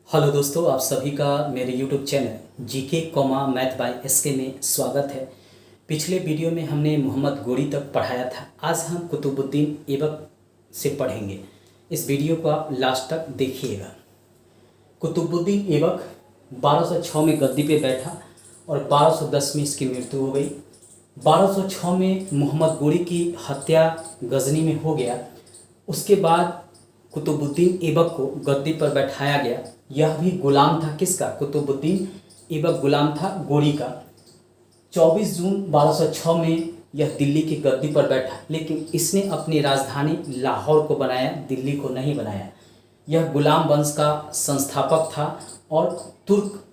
Hello दोस्तों, आप सभी का मेरे YouTube channel GK comma math by SK में स्वागत है। पिछले वीडियो में हमने मोहम्मद गोरी तक पढ़ाया था। आज हम कुतुबुद्दीन ऐबक से पढ़ेंगे। इस वीडियो को आप लास्ट तक देखिएगा। कुतुबुद्दीन ऐबक 1206 में गद्दी पे बैठा और 1210 में इसकी मृत्यु हो गई। 1206 में मोहम्मद गोरी की हत्या गजनी में हो गया। उसके बाद कुतुबुद्दीन ऐबक को गद्दी पर बैठाया गया। यह भी गुलाम था किसका? कुतुबुद्दीन ऐबक गुलाम था गोरी का। 24 जून 1206 में यह दिल्ली की गद्दी पर बैठा, लेकिन इसने अपनी राजधानी लाहौर को बनाया, दिल्ली को नहीं बनाया। यह गुलाम वंश का संस्थापक था और तुर्क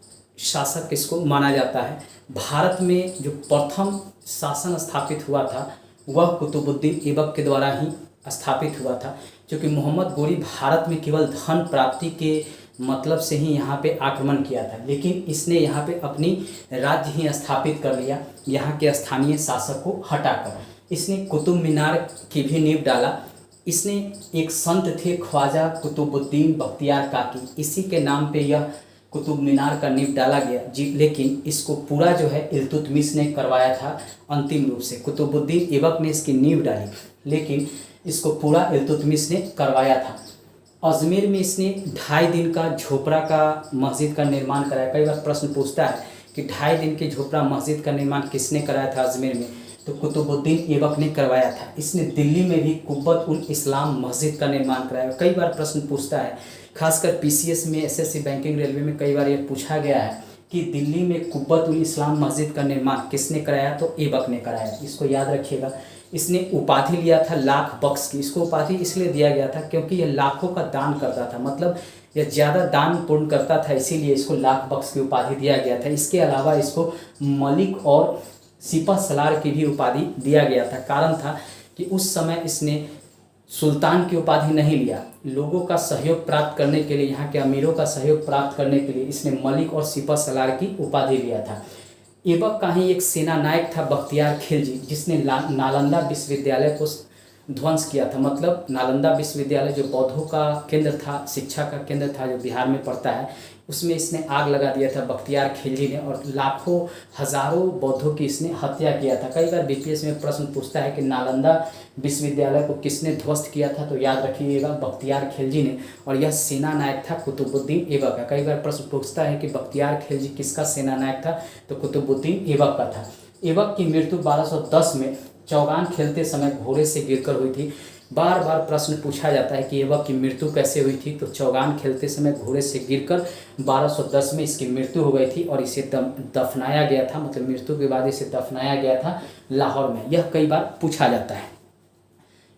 शासक इसको माना जाता है। भारत में जो प्रथम शासन स्थापित हुआ था वह कुतुबुद्दीन ऐबक के द्वारा ही स्थापित हुआ था, क्योंकि मोहम्मद गोरी भारत में केवल धन प्राप्ति के मतलब से ही यहाँ पे आक्रमण किया था, लेकिन इसने यहाँ पे अपनी राज्य ही स्थापित कर लिया यहाँ के स्थानीय शासक को हटाकर। इसने कुतुब मीनार की भी नींव डाला। इसने एक संत थे ख्वाजा कुतुबुद्दीन बख्तियार काकी, इसी के नाम पे यह कुतुब मीनार का नींव डाला गया जी। लेकिन इसको पूरा जो है इल्तुतमिश ने करवाया था अंतिम रूप से। कुतुबुद्दीन ऐबक ने इसकी नींव डाली, लेकिन इसको पूरा इल्तुतमिश ने करवाया था। अजमेर में इसने 2.5 दिन का झोपड़ा का मस्जिद का निर्माण कराया। कई बार प्रश्न पूछता है कि 2.5 दिन के झोपड़ा मस्जिद का निर्माण किसने कराया था अजमेर में? तो कुतुबुद्दीन ऐबक ने करवाया था। इसने दिल्ली में भी कुब्बत उल इस्लाम मस्जिद का निर्माण कराया। कई बार प्रश्न पूछता है, खासकर पीसीएस में, एसएससी बैंकिंग रेलवे में कई बार यह पूछा गया है कि दिल्ली में कुब्बत उल इस्लाम मस्जिद का निर्माण किसने कराया? तो ऐबक ने कराया। इसको याद रखिएगा। इसने उपाधि लिया था लाख बख्श की। इसको उपाधि इसलिए दिया गया था क्योंकि यह लाखों का दान करता था, मतलब यह ज़्यादा दान पुण्य करता था, इसीलिए इसको लाख बख्श की उपाधि दिया गया था। इसके अलावा इसको मलिक और सिपह सलार की भी उपाधि दिया गया था। कारण था कि उस समय इसने सुल्तान की उपाधि नहीं लिया। लोगों का सहयोग प्राप्त करने के लिए, यहाँ के अमीरों का सहयोग प्राप्त करने के लिए इसने मलिक और सिपह सलार की उपाधि लिया था। ऐबक का ही एक सेना नायक था बख्तियार खिलजी, जिसने नालंदा विश्वविद्यालय को ध्वंस किया था। मतलब नालंदा विश्वविद्यालय जो बौद्धों का केंद्र था, शिक्षा का केंद्र था, जो बिहार में पड़ता है, उसमें इसने आग लगा दिया था बख्तियार खिलजी ने, और लाखों हजारों बौद्धों की इसने हत्या किया था। कई बार बीपीएस में प्रश्न पूछता है कि नालंदा विश्वविद्यालय को किसने ध्वस्त किया था? तो याद रखिएगा बख्तियार खिलजी ने, और यह सेना नायक था कुतुबुद्दीन ऐबक का। कई बार प्रश्न पूछता है कि बख्तियार खिलजी किसका सेना नायक था? तो कुतुबुद्दीन ऐबक का था। ऐबक की मृत्यु 1210 में चौगान खेलते समय घोड़े से गिरकर हुई थी। बार बार प्रश्न पूछा जाता है कि ऐबक की मृत्यु कैसे हुई थी? तो चौगान खेलते समय घोड़े से गिरकर 1210 में इसकी मृत्यु हो गई थी, और इसे दफनाया गया था, मतलब मृत्यु के बाद इसे दफनाया गया था लाहौर में। यह कई बार पूछा जाता है।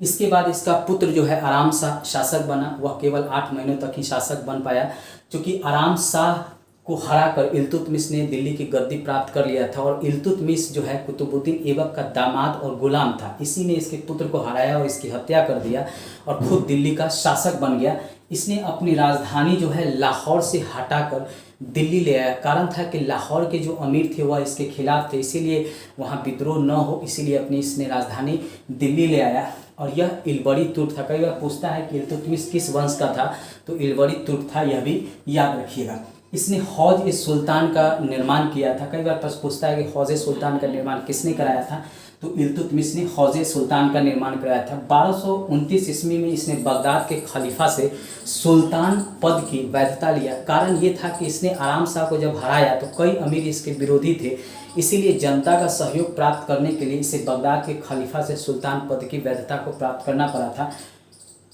इसके बाद इसका पुत्र जो है आराम शाह शासक बना। वह केवल 8 महीनों तक ही शासक बन पाया, क्योंकि आराम शाह को हराकर इल्तुतमिश ने दिल्ली की गद्दी प्राप्त कर लिया था। और इल्तुतमिश जो है कुतुबुद्दीन ऐबक का दामाद और गुलाम था। इसी ने इसके पुत्र को हराया और इसकी हत्या कर दिया और खुद दिल्ली का शासक बन गया। इसने अपनी राजधानी जो है लाहौर से हटाकर दिल्ली ले आया। कारण था कि लाहौर के जो अमीर थे वह इसके खिलाफ थे, इसीलिए वहाँ विद्रोह न हो, इसीलिए अपनी इसने राजधानी दिल्ली ले आया। और यह इलबरी तुर्क था। कई बार पूछता है कि इल्तुतमिश किस वंश का था? तो इलबरी तुर्क था, यह भी याद रखिएगा। इसने हौज ए सुल्तान का निर्माण किया था। कई बार प्रश्न पूछता है कि हौज ए सुल्तान का निर्माण किसने कराया था? तो इल्तुतमिश ने हौज ए सुल्तान का निर्माण कराया था। 1229 ईस्वी में इसने बगदाद के खलीफा से सुल्तान पद की वैधता लिया। कारण ये था कि इसने आराम शाह को जब हराया तो कई अमीर इसके विरोधी थे, इसीलिए जनता का सहयोग प्राप्त करने के लिए इसे बगदाद के खलीफा से सुल्तान पद की वैधता को प्राप्त करना पड़ा था।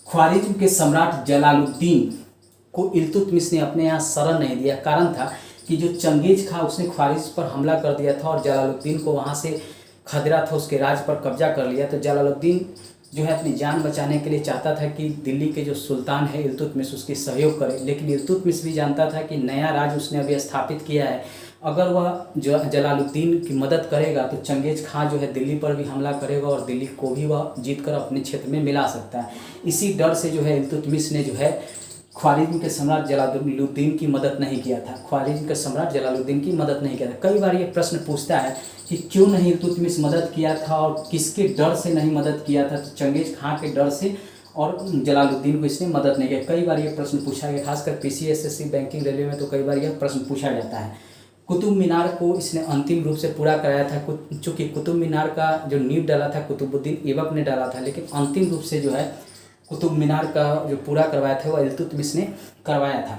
ख्वारिज्म के सम्राट जलालुद्दीन को इल्तुतमिश ने अपने यहाँ शरण नहीं दिया। कारण था कि जो चंगेज खां उसने ख्वारिज पर हमला कर दिया था और जलालुद्दीन को वहाँ से खतरा था, उसके राज पर कब्जा कर लिया। तो जलालुद्दीन जो है अपनी जान बचाने के लिए चाहता था कि दिल्ली के जो सुल्तान है इल्तुतमिश उसकी सहयोग करे, लेकिन इल्तुतमिश भी जानता था कि नया राज उसने अभी स्थापित किया है, अगर वह जलालुद्दीन की मदद करेगा तो चंगेज खां जो है दिल्ली पर भी हमला करेगा और दिल्ली को भी वह जीत कर अपने क्षेत्र में मिला सकता है। इसी डर से जो है इल्तुतमिश ने जो है ख्वारिज्म के सम्राट जलालुद्दीन की मदद नहीं किया था। ख्वारिज्म के सम्राट जलालुद्दीन की मदद नहीं किया था। कई बार ये प्रश्न पूछता है कि क्यों नहीं इल्तुतमिश मदद किया था और किसके डर से नहीं मदद किया था? तो चंगेज खां के डर से और जलालुद्दीन को इसने मदद नहीं किया। कई बार ये प्रश्न पूछा गया, खासकर पीसीएसएससी बैंकिंग रेलवे में तो कई बार यह प्रश्न पूछा जाता है। कुतुब मीनार को इसने अंतिम रूप से पूरा कराया था, चूँकि कुतुब मीनार का जो नींव डाला था कुतुबुद्दीन ऐबक ने डाला था, लेकिन अंतिम रूप से जो है कुतुब मीनार का जो पूरा करवाया था वह इल्तुतमिश ने करवाया था।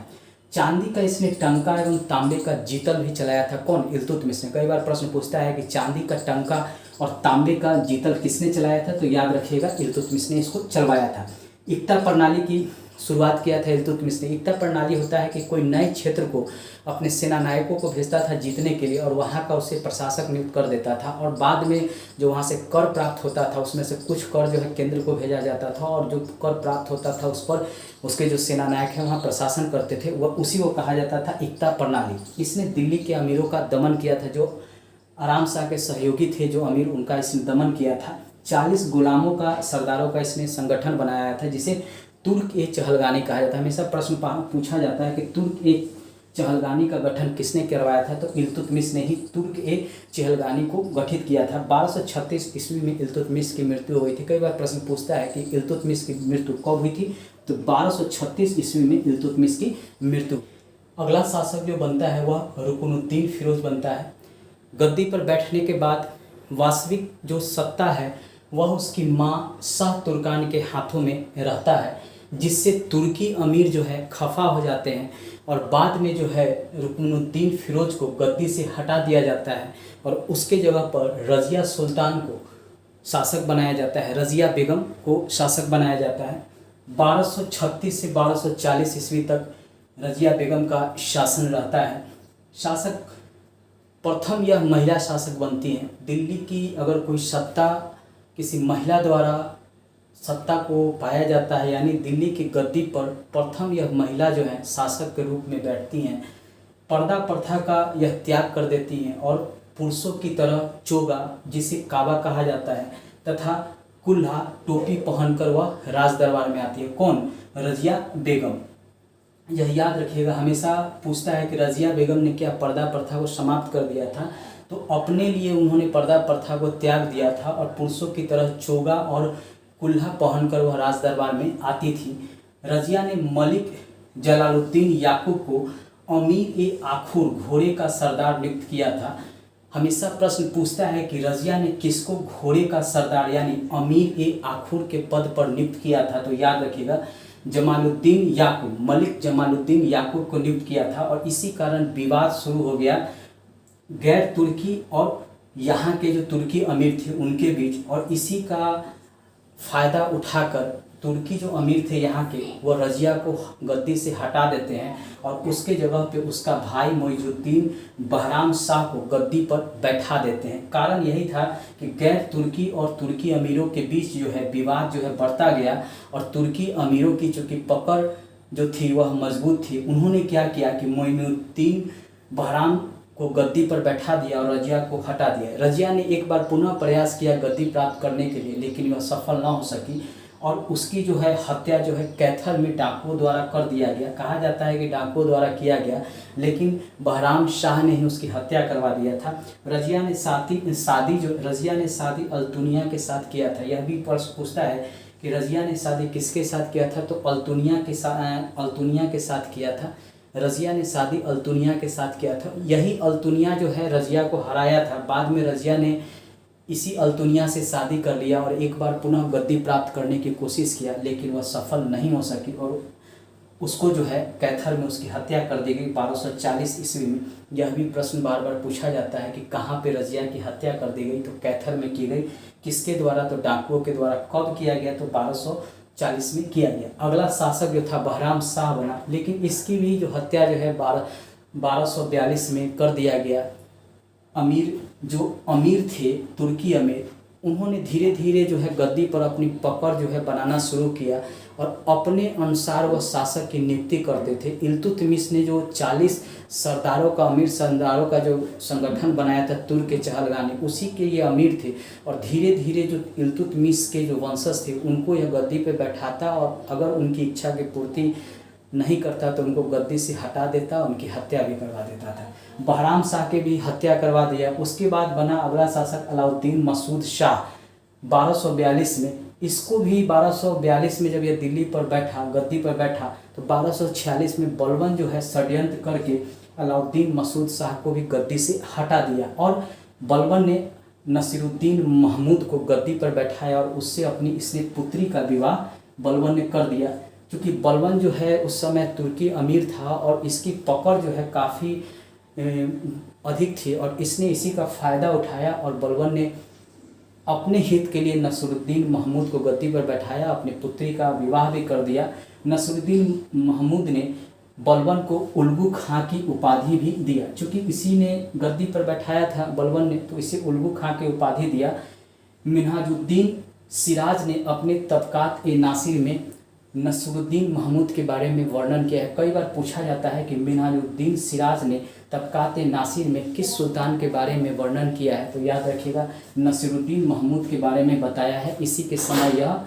चांदी का इसने टंका एवं तांबे का जीतल भी चलाया था, कौन? इल्तुतमिश ने। कई बार प्रश्न पूछता है कि चांदी का टंका और तांबे का जीतल किसने चलाया था, तो याद रखिएगा इल्तुतमिश ने इसको चलवाया था। इक्ता प्रणाली की शुरुआत किया था इल्तुतमिश ने। इक्ता प्रणाली होता है कि कोई नए क्षेत्र को अपने सेना नायकों को भेजता था जीतने के लिए और वहाँ का उसे प्रशासक नियुक्त कर देता था, और बाद में जो वहाँ से कर प्राप्त होता था उसमें से कुछ कर जो है केंद्र को भेजा जाता था, और जो कर प्राप्त होता था उस पर उसके जो सेना नायक हैं वहाँ प्रशासन करते थे, वह उसी को कहा जाता था इक्ता प्रणाली। इसने दिल्ली के अमीरों का दमन किया था, जो आराम शाह के सहयोगी थे जो अमीर, उनका इसने दमन किया था। 40 गुलामों का सरदारों का इसने संगठन बनाया था जिसे तुर्क ए चहलगानी कहा जाता है। हमेशा प्रश्न पूछा जाता है कि तुर्क ए चहलगानी का गठन किसने करवाया था, तो इल्तुतमिश ने ही तुर्क ए चहलगानी को गठित किया था। 1236 ईस्वी में इल्तुतमिश की मृत्यु हुई थी। कई बार प्रश्न पूछता है कि इल्तुतमिश की मृत्यु कब हुई थी, तो 1236 ईस्वी में इल्तुतमिश की मृत्यु। अगला शासक जो बनता है वह रुकनुद्दीन फिरोज बनता है। गद्दी पर बैठने के बाद वास्तविक जो सत्ता है वह उसकी माँ शाह तुर्कान के हाथों में रहता है, जिससे तुर्की अमीर जो है खफा हो जाते हैं, और बाद में जो है रुकनुद्दीन फिरोज को गद्दी से हटा दिया जाता है और उसके जगह पर रज़िया सुल्तान को शासक बनाया जाता है, रज़िया बेगम को शासक बनाया जाता है। 1236 से 1240 ईस्वी तक रज़िया बेगम का शासन रहता है। शासक प्रथम यह महिला शासक बनती हैं। दिल्ली की अगर कोई सत्ता किसी महिला द्वारा सत्ता को पाया जाता है, यानी दिल्ली की गद्दी पर प्रथम यह महिला जो है शासक के रूप में बैठती हैं। पर्दा प्रथा का यह त्याग कर देती हैं और पुरुषों की तरह चोगा, जिसे काबा कहा जाता है, तथा कुल्हा टोपी पहनकर वह राज दरबार में आती है। कौन? रज़िया बेगम। यह याद रखिएगा, हमेशा पूछता है कि रज़िया बेगम ने क्या पर्दा प्रथा को समाप्त कर दिया था, तो अपने लिए उन्होंने पर्दा प्रथा को त्याग दिया था और पुरुषों की तरह चोगा और कुल्हा पहनकर वह राज दरबार में आती थी। रज़िया ने मलिक जलालुद्दीन याकूब को अमीर ए आखुर घोड़े का सरदार नियुक्त किया था। हमेशा प्रश्न पूछता है कि रज़िया ने किसको घोड़े का सरदार यानी अमीर ए आखुर के पद पर नियुक्त किया था, तो याद रखिएगा जमालुद्दीन याकूब, मलिक जमालुद्दीन याकूब को नियुक्त किया था, और इसी कारण विवाद शुरू हो गया गैर तुर्की और यहाँ के जो तुर्की अमीर थे उनके बीच, और इसी का फ़ायदा उठाकर तुर्की जो अमीर थे यहाँ के, वह रज़िया को गद्दी से हटा देते हैं और उसके जगह पे उसका भाई मोइजुद्दीन बहराम शाह को गद्दी पर बैठा देते हैं। कारण यही था कि गैर तुर्की और तुर्की अमीरों के बीच जो है विवाद जो है बढ़ता गया, और तुर्की अमीरों की चूँकि पकड़ जो थी वह मजबूत थी, उन्होंने क्या किया कि मोइनुद्दीन बहराम को गद्दी पर बैठा दिया और रज़िया को हटा दिया। रज़िया ने एक बार पुनः प्रयास किया गद्दी प्राप्त करने के लिए, लेकिन वह सफल ना हो सकी, और उसकी जो है हत्या जो है कैथल में डाकुओं द्वारा कर दिया गया। कहा जाता है कि डाकुओं द्वारा किया गया, लेकिन बहराम शाह ने ही उसकी हत्या करवा दिया था। रज़िया ने शादी अल्तुनिया के साथ किया था। यह भी प्रश्न पूछता है कि रज़िया ने शादी किसके साथ किया था, तो अल्तुनिया के साथ किया था। रज़िया ने शादी अल्तुनिया के साथ किया था। यही अल्तुनिया जो है रज़िया को हराया था। बाद में रज़िया ने इसी अल्तुनिया से शादी कर लिया और एक बार पुनः गद्दी प्राप्त करने की कोशिश किया, लेकिन वह सफल नहीं हो सकी और उसको जो है कैथल में उसकी हत्या कर दी गई 1240 ईस्वी में। यह भी प्रश्न बार बार पूछा जाता है कि कहाँ पे रज़िया की हत्या कर दी गई, तो कैथल में की गई। किसके द्वारा, तो डाकुओं के द्वारा। कब किया गया, तो 1240 में किया गया। अगला शासक जो था बहराम शाह बना, लेकिन इसकी भी जो हत्या जो है 1242 में कर दिया गया। जो अमीर थे तुर्की अमीर, उन्होंने धीरे धीरे जो है गद्दी पर अपनी पकड़ जो है बनाना शुरू किया और अपने अनुसार वह शासक की नियुक्ति करते थे। इल्तुतमिश ने जो 40 सरदारों का अमीर सरदारों का जो संगठन बनाया था तुर्क के चहलगानी, उसी के ये अमीर थे, और धीरे धीरे जो इल्तुतमिश के जो वंशज थे उनको यह गद्दी पे बैठाता और अगर उनकी इच्छा की पूर्ति नहीं करता तो उनको गद्दी से हटा देता, उनकी हत्या भी करवा देता था। बहराम शाह के भी हत्या करवा दिया। उसके बाद बना अगला शासक अलाउद्दीन मसूद शाह 1242 में। इसको भी 1242 में जब यह दिल्ली पर बैठा, गद्दी पर बैठा, तो 1246 में बलबन जो है षड्यंत्र करके अलाउद्दीन मसूद शाह को भी गद्दी से हटा दिया और बलबन ने नसीरुद्दीन महमूद को गद्दी पर बैठाया और उससे अपनी इसने पुत्री का विवाह बलबन ने कर दिया। क्योंकि बलबन जो है उस समय तुर्की अमीर था और इसकी पकड़ जो है काफ़ी अधिक थी और इसने इसी का फ़ायदा उठाया और बलबन ने अपने हित के लिए नसीरुद्दीन महमूद को गद्दी पर बैठाया, अपनी पुत्री का विवाह भी कर दिया। नसीरुद्दीन महमूद ने बलबन को उल्गू खां की उपाधि भी दिया। चूँकि इसी ने गद्दी पर बैठाया था बलबन ने, तो इसे उल्गू खां की उपाधि दिया। मिन्हाजुद्दीन सिराज ने अपने तबकात ए नासिर में नसीरुद्दीन महमूद के बारे में वर्णन किया है। कई बार पूछा जाता है कि मिन्हाजुद्दीन सिराज ने तबकात ए नासिर में किस सुल्तान के बारे में वर्णन किया है, तो याद रखिएगा नसीरुद्दीन महमूद के बारे में बताया है। इसी के समय यह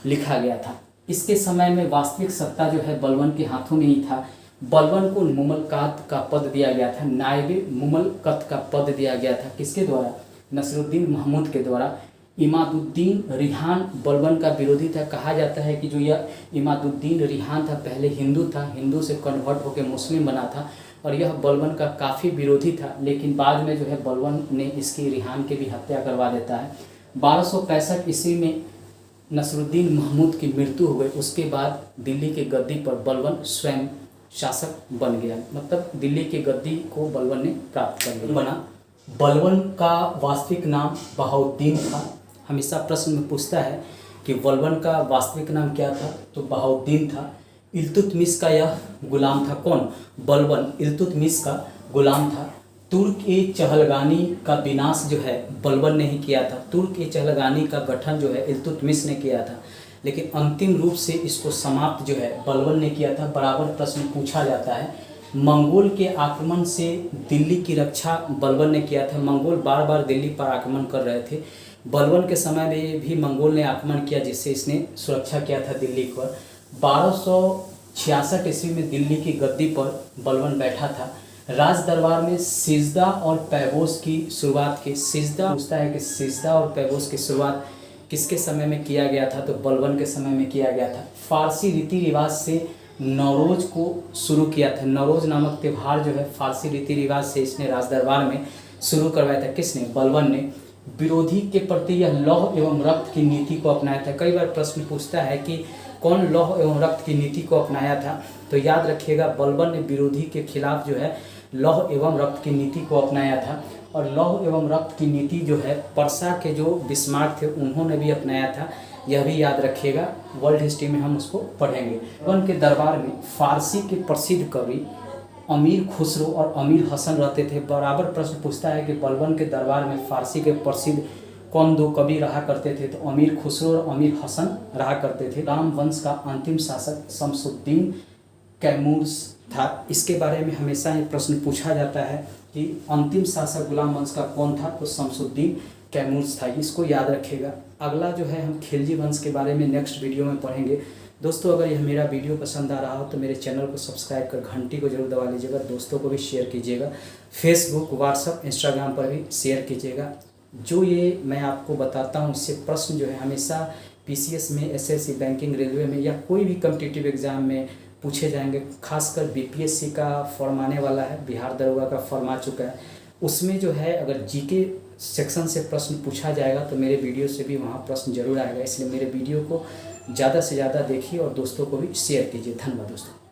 लिखा गया था। इसके समय में वास्तविक सत्ता जो है बलबन के हाथों में ही था। बलबन को मुमलकात का पद दिया गया था, नायब मुमलकत का पद दिया गया था। किसके द्वारा? नसीरुद्दीन महमूद के द्वारा। इमादुद्दीन रिहान बलबन का विरोधी था। कहा जाता है कि जो यह इमादुद्दीन रिहान था पहले हिंदू था, हिंदू से कन्वर्ट होकर मुस्लिम बना था और यह बलबन का काफ़ी विरोधी था, लेकिन बाद में जो है बलबन ने इसकी रिहान की भी हत्या करवा देता है। 1265 ईस्वी में नसीरुद्दीन महमूद की मृत्यु हो गई। उसके बाद दिल्ली के गद्दी पर बलबन स्वयं शासक बन गया, मतलब दिल्ली की गद्दी को बलबन ने प्राप्त कर लिया बना। बलबन का वास्तविक नाम बहाउद्दीन था। हमेशा प्रश्न में पूछता है कि बलबन का वास्तविक नाम क्या था, तो बहाउद्दीन था। इल्तुतमिश का यह गुलाम था। कौन? बलबन इल्तुतमिश का गुलाम था। तुर्क ए चहलगानी का विनाश जो है बलबन ने ही किया था। तुर्क ए चहलगानी का गठन जो है इल्तुतमिश ने किया था, लेकिन अंतिम रूप से इसको समाप्त जो है बलबन ने किया था। बराबर प्रश्न पूछा जाता है। मंगोल के आक्रमण से दिल्ली की रक्षा बलबन ने किया था। मंगोल बार बार दिल्ली पर आक्रमण कर रहे थे। बलबन के समय में भी मंगोल ने आक्रमण किया, जिससे इसने सुरक्षा किया था दिल्ली पर। 1266 ईस्वी में दिल्ली की गद्दी पर बलबन बैठा था। राज दरबार में सिजदा और पैगोस की शुरुआत की। सिजदा पूछता है कि सिजदा और पैगोस की शुरुआत किसके समय में किया गया था, तो बलबन के समय में किया गया था। फारसी रीति रिवाज से नौरोज को शुरू किया था। नौरोज नामक त्यौहार जो है फारसी रीति रिवाज से इसने राज दरबार में शुरू करवाया था। किसने? बलबन ने। विरोधी के प्रति यह लौह एवं रक्त की नीति को अपनाया था। कई बार प्रश्न पूछता है कि कौन लौह एवं रक्त की नीति को अपनाया था, तो याद रखिएगा बलबन ने विरोधी के खिलाफ जो है लौह एवं रक्त की नीति को अपनाया था। और लौह एवं रक्त की नीति जो है पर्सा के जो बिस्मार्क थे उन्होंने भी अपनाया था। यह भी याद रखिएगा, वर्ल्ड हिस्ट्री में हम उसको पढ़ेंगे। बलबन के दरबार में फारसी के प्रसिद्ध कवि अमीर खुसरो और अमीर हसन रहते थे। बराबर प्रश्न पूछता है कि बलबन के दरबार में फारसी के प्रसिद्ध कौन दो कवि रहा करते थे, तो अमीर खुसरो और अमीर हसन रहा करते थे। राम वंश का अंतिम शासक शमसुद्दीन कैमूर्स था। इसके बारे में हमेशा ही प्रश्न पूछा जाता है कि अंतिम शासक गुलाम वंश का कौन था, तो शमसुद्दीन कैमूर्स था। इसको याद रखिएगा। अगला जो है हम खिलजी वंश के बारे में नेक्स्ट वीडियो में पढ़ेंगे। दोस्तों, अगर यह मेरा वीडियो पसंद आ रहा हो तो मेरे चैनल को सब्सक्राइब कर घंटी को जरूर दबा लीजिएगा। दोस्तों को भी शेयर कीजिएगा। फेसबुक, व्हाट्सएप, इंस्टाग्राम पर भी शेयर कीजिएगा। जो ये मैं आपको बताता हूँ इससे प्रश्न जो है हमेशा पीसीएस में, एसएससी, बैंकिंग, रेलवे में या कोई भी कॉम्पिटिटिव एग्जाम में पूछे जाएंगे। खासकर बीपीएससी का फॉर्म आने वाला है, बिहार दरोगा का फॉर्म आ चुका है। उसमें जो है अगर जीके सेक्शन से प्रश्न पूछा जाएगा तो मेरे वीडियो से भी वहाँ प्रश्न जरूर आएगा। इसलिए मेरे वीडियो को ज़्यादा से ज़्यादा देखिए और दोस्तों को भी शेयर कीजिए। धन्यवाद दोस्तों।